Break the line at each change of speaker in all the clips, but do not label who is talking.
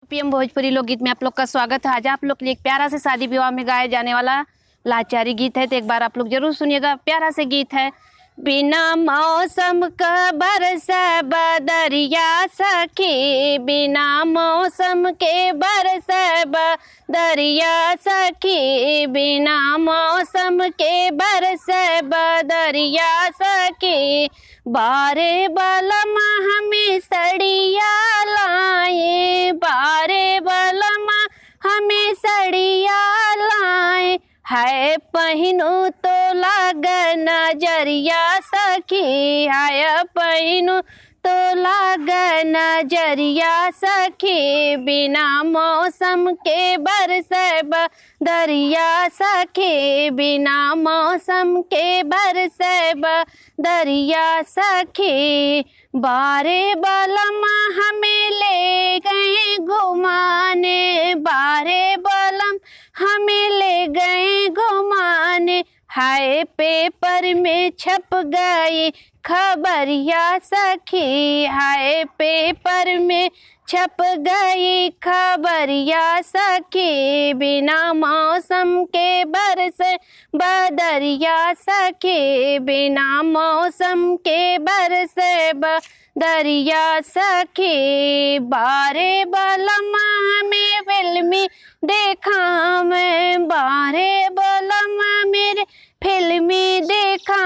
PM Bhojpuri लोकगीत में आप लोग का स्वागत है। आज आप लोग के लिए एक प्यारा से शादी विवाह में गाया जाने वाला लाचारी गीत है, तो एक बार आप लोग जरूर सुनिएगा। प्यारा से गीत है। बिना मौसम का बरसा बदरिया सखी, बिना मौसम के बरसा बदरिया सखी, बिना मौसम के बरसा बदरिया सखी, बारे बलमा हमें सड़िया लाए, बारे बलमा हमें सड़िया लाए, है पहनू तो लागे नजरिया सखी, है पहनू तो लागे नजरिया सखी, बिना मौसम के बरसे बदरिया सखी, बिना मौसम के बरसे बदरिया सखी, बारे बलमा हमें ले गए घुमाने, बारे बलम हमें ले गए घुमाने, हाय पेपर में छप गई खबरिया सखी, हाय पेपर में छप गई खबरिया सखी, बिना मौसम के बरसे बदरिया सखी, बिना मौसम के बरसे बदरिया सखी, बारे बलमा हमें फिल्मी देखा मैं, बारे बलमा मेरे फिल्मी देखा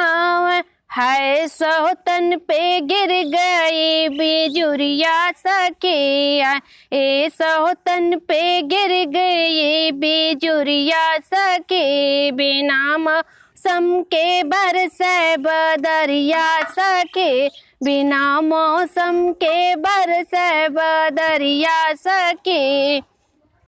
मैं, है सौतन पे गिर गई बिजुरिया सखी, ए सौतन पे गिर गई बिजुरिया सखी, बिना मौसम के बरसे बदरिया सखी, बिना मौसम के बरसे बदरिया सखी।